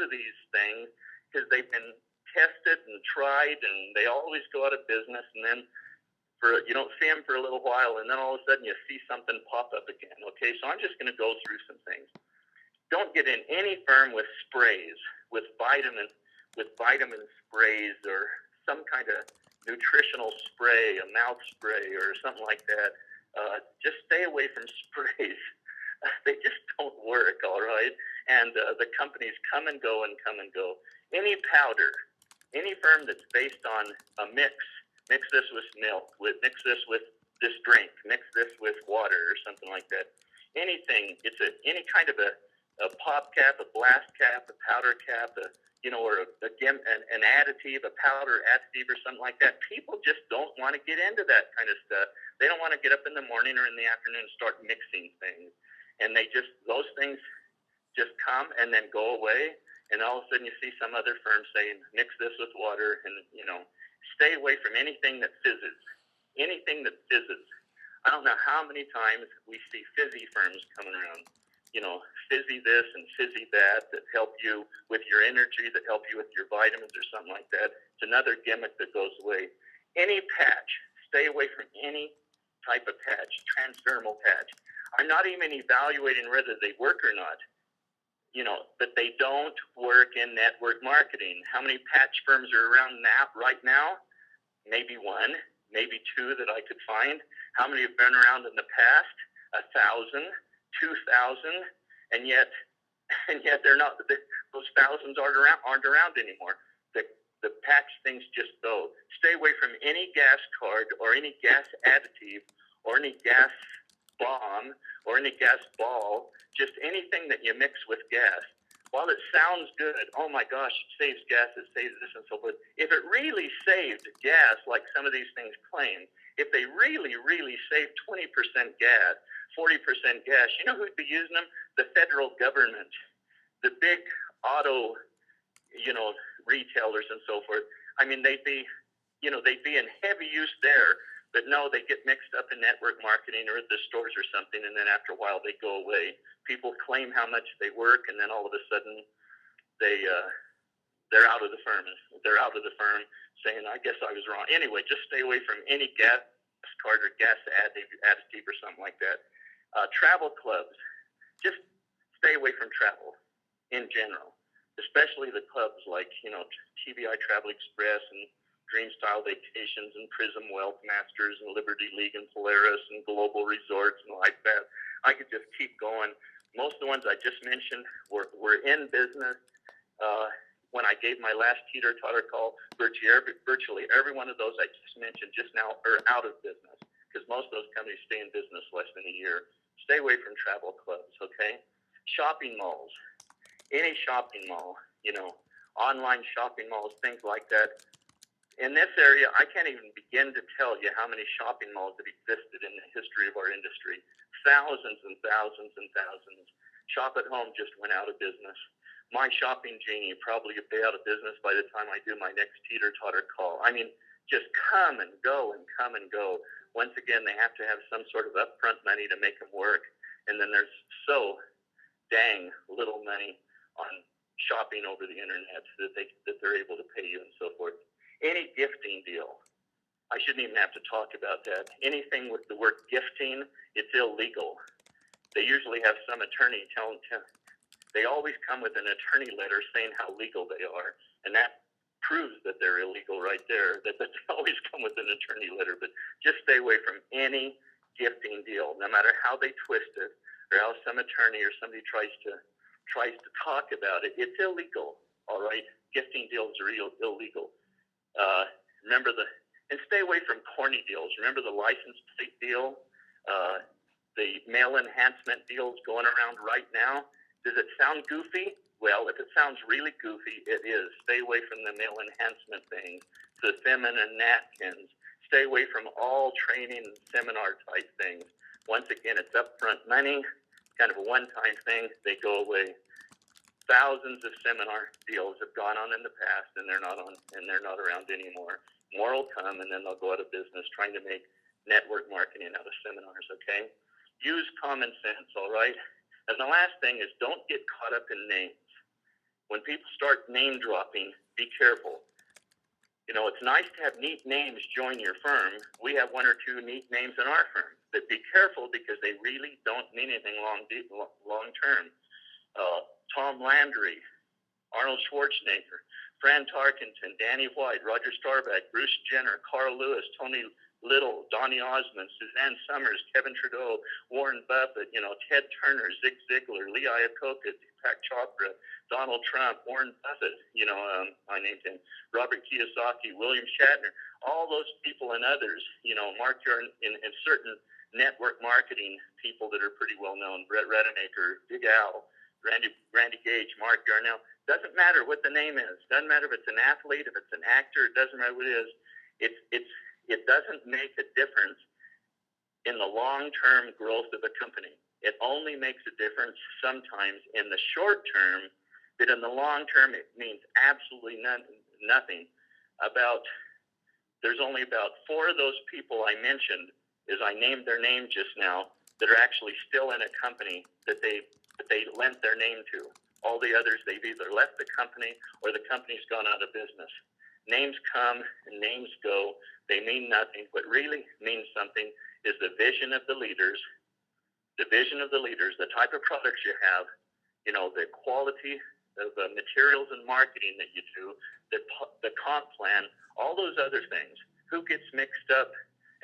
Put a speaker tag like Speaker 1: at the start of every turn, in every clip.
Speaker 1: these things because they've been tested and tried, and they always go out of business, and then you don't see them for a little while, and then all of a sudden you see something pop up again. Okay, so I'm just going to go through some things. Don't get in any firm with sprays, with vitamin sprays or some kind of nutritional spray, a mouth spray or something like that. Just stay away from sprays. They just don't work, all right? And the companies come and go and come and go. Any powder, any firm that's based on a mix this with milk, mix this with this drink, mix this with water or something like that. Anything, any kind of a pop cap, a blast cap, a powder cap, or an additive, a powder additive or something like that. People just don't want to get into that kind of stuff. They don't want to get up in the morning or in the afternoon and start mixing things. And those things just come and then go away. And all of a sudden you see some other firm saying, mix this with water, and, stay away from anything that fizzes. Anything that fizzes. I don't know how many times we see fizzy firms coming around. Fizzy this and fizzy that help you with your energy, that help you with your vitamins or something like that. It's another gimmick that goes away. Any patch, stay away from any type of patch, transdermal patch. I'm not even evaluating whether they work or not, but they don't work in network marketing. How many patch firms are around right now? Maybe one, maybe two that I could find. How many have been around in the past? 1,000, 2,000, and yet they're not. Those thousands aren't around anymore. The patch things just go. Stay away from any gas card or any gas additive or any gas bomb or any gas ball. Just anything that you mix with gas. While it sounds good, oh my gosh, it saves gas, it saves this and so forth. If it really saved gas, like some of these things claim, if they really, really saved 20% gas, 40% gas, you know who'd be using them? The federal government, the big auto, retailers and so forth. I mean, they'd be in heavy use there, but no, they get mixed up in network marketing or at the stores or something, and then after a while they go away. People claim how much they work, and then all of a sudden they're out of the firm. They're out of the firm saying, I guess I was wrong. Anyway, just stay away from any gas card or gas additive or something like that. Travel clubs, just stay away from travel in general, especially the clubs like, TBI Travel Express and Dream Style Vacations and Prism Wealth Masters and Liberty League and Polaris and Global Resorts and like that. I could just keep going. Most of the ones I just mentioned were in business. When I gave my last Teeter Totter call, virtually every one of those I just mentioned just now are out of business because most of those companies stay in business less than a year. Stay away from travel clubs, okay? Shopping malls, any shopping mall, online shopping malls, things like that. In this area, I can't even begin to tell you how many shopping malls have existed in the history of our industry. Thousands and thousands and thousands. Shop at Home just went out of business. My Shopping Genie probably will be out of business by the time I do my next Teeter Totter call. I mean, just come and go and come and go. Once again, they have to have some sort of upfront money to make them work. And then there's so dang little money on shopping over the internet that they're able to pay you and so forth. Any gifting deal, I shouldn't even have to talk about that. Anything with the word gifting, it's illegal. They usually have some attorney they always come with an attorney letter saying how legal they are, and that proves that they're illegal right there, that they always come with an attorney letter. But just stay away from any gifting deal, no matter how they twist it or how some attorney or somebody tries to talk about it. It's illegal, all right? Gifting deals are illegal. And stay away from corny deals. Remember the license plate deal, the mail enhancement deals going around right now? Does it sound goofy? Well, if it sounds really goofy, it is. Stay away from the mail enhancement things, the feminine napkins. Stay away from all training and seminar type things. Once again, it's upfront money, kind of a one-time thing. They go away. Thousands of seminar deals have gone on in the past, and they're not around anymore. More will come, and then they'll go out of business trying to make network marketing out of seminars, okay? Use common sense, all right? And the last thing is don't get caught up in names. when people start name dropping, be careful. You know, it's nice to have neat names join your firm. We have one or two neat names in our firm, but be careful because they really don't mean anything long term. Tom Landry, Arnold Schwarzenegger, Fran Tarkenton, Danny White, Roger Staubach, Bruce Jenner, Carl Lewis, Tony Little, Donny Osmond, Suzanne Summers, Kevin Trudeau, Warren Buffett, you know, Ted Turner, Zig Ziglar, Lee Iacocca, Deepak Chopra, Donald Trump, Warren Buffett, you know, I named him, Robert Kiyosaki, William Shatner, all those people and others, you know, Mark Yarn in certain network marketing people that are pretty well known, Brett Redemaker, Big Al, Randy Gage, Mark Yarnell. Doesn't matter what the name is. Doesn't matter if it's an athlete, if it's an actor. It doesn't matter what it is. It doesn't make a difference in the long-term growth of a company. It only makes a difference sometimes in the short term, but in the long term, it means absolutely nothing. There's only about 4 of those people I mentioned, as I named their name just now, that are actually still in a company that they lent their name to. All the others, they've either left the company or the company's gone out of business. Names come and names go. They mean nothing. What really means something is the vision of the leaders, the type of products you have, you know, the quality of the materials and marketing that you do, the comp plan, all those other things. Who gets mixed up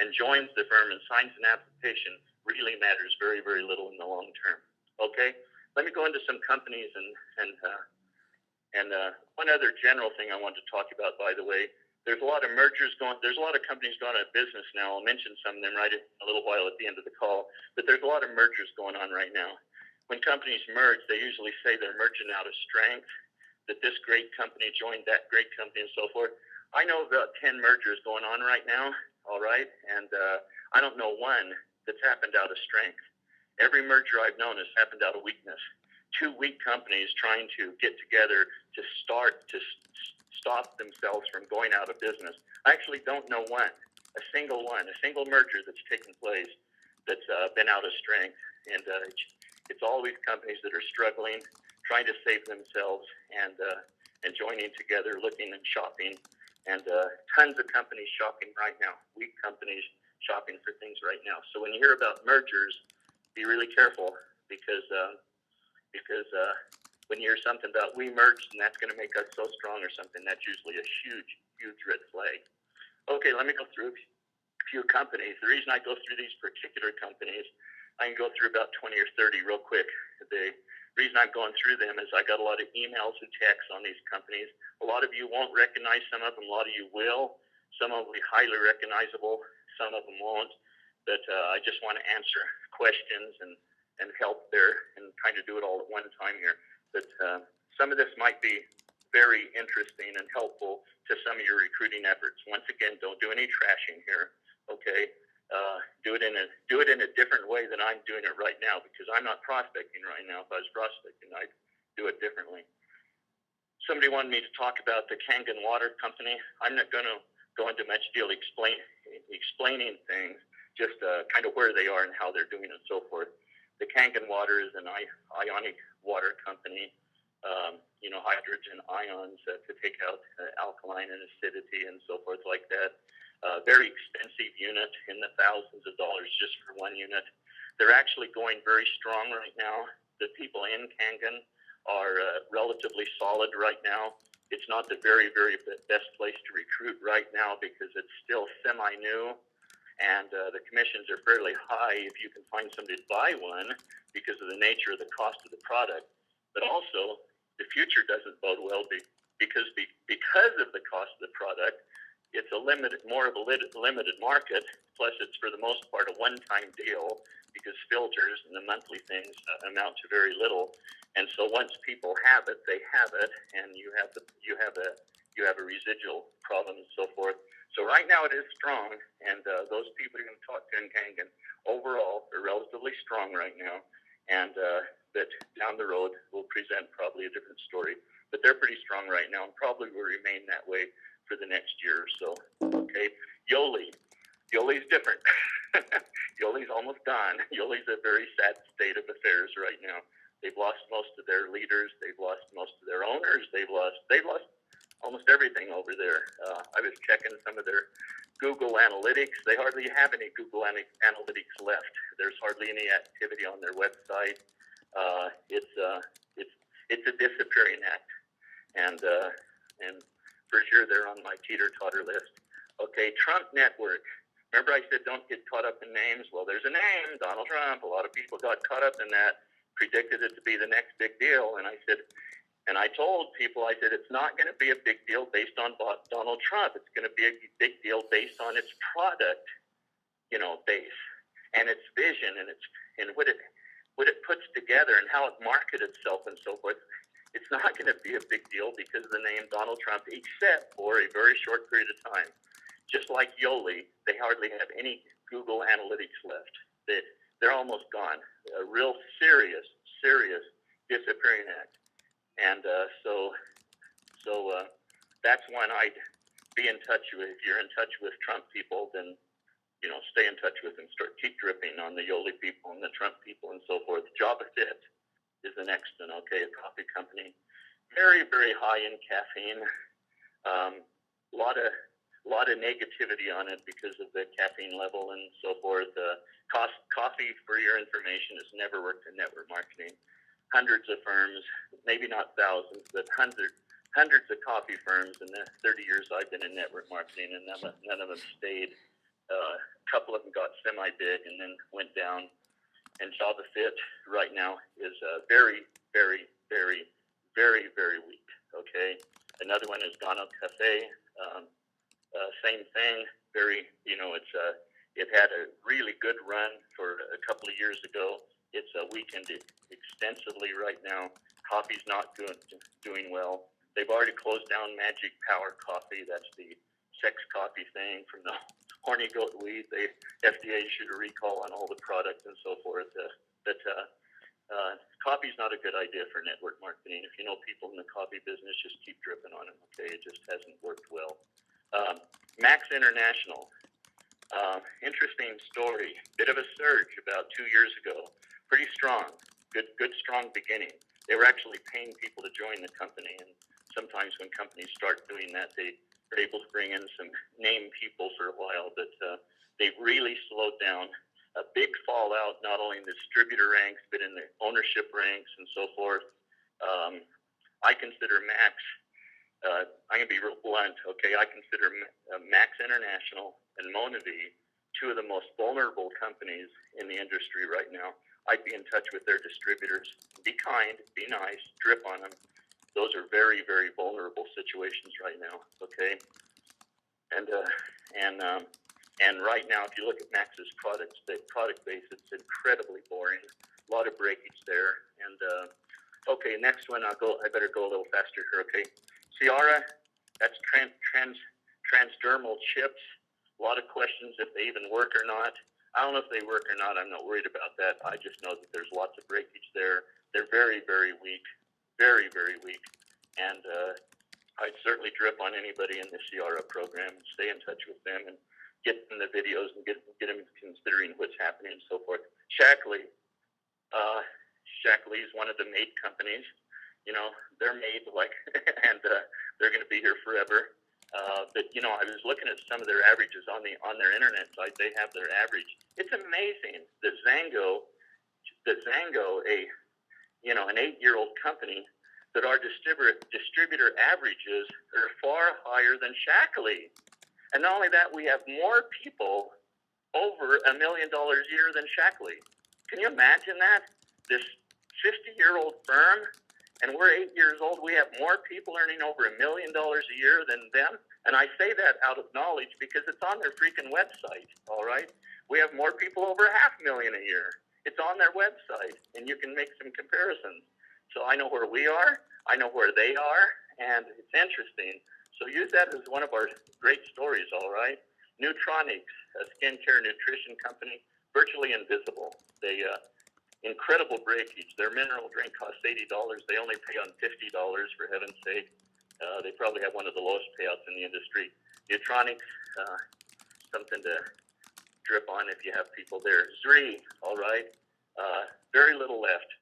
Speaker 1: and joins the firm and signs an application really matters very, very little in the long term. Okay? Let me go into some companies and one other general thing I wanted to talk about, by the way. There's a lot of mergers going. There's a lot of companies going out of business now. I'll mention some of them right in a little while at the end of the call. But there's a lot of mergers going on right now. When companies merge, they usually say they're merging out of strength, that this great company joined that great company and so forth. I know about 10 mergers going on right now, all right? And I don't know one that's happened out of strength. Every merger I've known has happened out of weakness. 2 weak companies trying to get together to stop themselves from going out of business. I actually don't know a single merger that's taken place that's been out of strength. And it's always companies that are struggling, trying to save themselves, and joining together, looking and shopping. And tons of companies shopping right now, weak companies shopping for things right now. So when you hear about mergers, be really careful because when you hear something about we merged and that's going to make us so strong or something, that's usually a huge, huge red flag. Okay, let me go through a few companies. The reason I go through these particular companies, I can go through about 20 or 30 real quick. The reason I'm going through them is I got a lot of emails and texts on these companies. A lot of you won't recognize some of them. A lot of you will. Some of them will be highly recognizable. Some of them won't. But I just want to answer questions and help there and kind of do it all at one time here. But some of this might be very interesting and helpful to some of your recruiting efforts. Once again, don't do any trashing here, okay? Do it in a different way than I'm doing it right now, because I'm not prospecting right now. If I was prospecting, I'd do it differently. Somebody wanted me to talk about the Kangen Water Company. I'm not going to go into much deal explaining things, just kind of where they are and how they're doing and so forth. The Kangen Water is an ionic water company, hydrogen ions to take out alkaline and acidity and so forth like that. Very expensive unit, in the thousands of dollars just for one unit. They're actually going very strong right now. The people in Kangen are relatively solid right now. It's not the very, very best place to recruit right now because it's still semi-new, and the commissions are fairly high if you can find somebody to buy one because of the nature of the cost of the product. But also, the future doesn't bode well because of the cost of the product. It's more of a limited market. Plus, it's for the most part a one-time deal because filters and the monthly things amount to very little. And so once people have it, they have it, and you have a residual problem and so forth. So right now it is strong, and those people you're going to talk to in Kangen overall are relatively strong right now, and that down the road will present probably a different story. But they're pretty strong right now, and probably will remain that way for the next year or so. Okay, Yoli's different. Yoli's almost gone. Yoli's a very sad state of affairs right now. They've lost most of their leaders. They've lost most of their owners. They've lost almost everything over there. I was checking some of their Google Analytics. They hardly have any Google Analytics left. There's hardly any activity on their website. It's a disappearing act, and for sure they're on my Teeter Totter list. Okay, Trump Network. Remember I said don't get caught up in names? Well, there's a name, Donald Trump. A lot of people got caught up in that, predicted it to be the next big deal, and I told people, I said, it's not going to be a big deal based on Donald Trump. It's going to be a big deal based on its product, base and its vision and what it puts together and how it markets itself and so forth. It's not going to be a big deal because of the name Donald Trump, except for a very short period of time. Just like Yoli, they hardly have any Google Analytics left. They're almost gone. A real serious disappearing act. And so that's one I'd be in touch with. If you're in touch with Trump people, then stay in touch with them. Keep dripping on the Yoli people and the Trump people and so forth. Java Fit is the next one. Okay, a coffee company, very high in caffeine. A lot of negativity on it because of the caffeine level and so forth. Coffee, for your information, has never worked in network marketing. Hundreds of firms, maybe not thousands, but hundreds of coffee firms in the 30 years I've been in network marketing, and none of them stayed. A couple of them got semi-big and then went down. And Java Fit right now is very weak. Okay, another one is Gano Cafe. Same thing. It had a really good run for a couple of years ago. It's weakened extensively right now. Coffee's not doing well. They've already closed down Magic Power Coffee. That's the sex coffee thing from the horny goat weed. The FDA issued a recall on all the products and so forth. But coffee's not a good idea for network marketing. If you know people in the coffee business, just keep dripping on them. Okay, it just hasn't worked well. Max International. Interesting story. Bit of a surge about 2 years ago. Pretty strong. Good strong beginning. They were actually paying people to join the company, and sometimes when companies start doing that, they are able to bring in some name people for a while, but they've really slowed down. A big fallout, not only in the distributor ranks, but in the ownership ranks and so forth. I consider Max, I'm going to be real blunt, okay? I consider Max International and Monavi two of the most vulnerable companies in the industry right now. I'd be in touch with their distributors. Be kind, be nice, drip on them. Those are very vulnerable situations right now, okay? And right now, if you look at Max's product base, it's incredibly boring. A lot of breakage there. And okay, next one. I better go a little faster here. Okay, Ciara. That's transdermal chips. A lot of questions if they even work or not. I don't know if they work or not. I'm not worried about that. I just know that there's lots of breakage there. They're very weak, very weak. And I'd certainly drip on anybody in the Ciara program and stay in touch with them and get them the videos and get them considering what's happening and so forth. Shackley. Shackley is one of the made companies. They're made and they're going to be here forever. But I was looking at some of their averages on their internet site. They have their average. It's amazing that Xango, an 8-year-old company, that our distributor averages are far higher than Shackley. And not only that, we have more people over $1 million a year than Shackley. Can you imagine that? This 50-year-old firm, and we're 8 years old, we have more people earning over $1 million a year than them. And I say that out of knowledge because it's on their freaking website, all right? We have more people over $500,000 a year. It's on their website, and you can make some comparisons. So I know where we are, I know where they are, and it's interesting. So use that as one of our great stories, all right? Nutronics, a skincare nutrition company, virtually invisible. They incredible breakage. Their mineral drink costs $80. They only pay on $50, for heaven's sake. They probably have one of the lowest payouts in the industry. Nutronics, something to drip on if you have people there. Zri, all right. Very little left.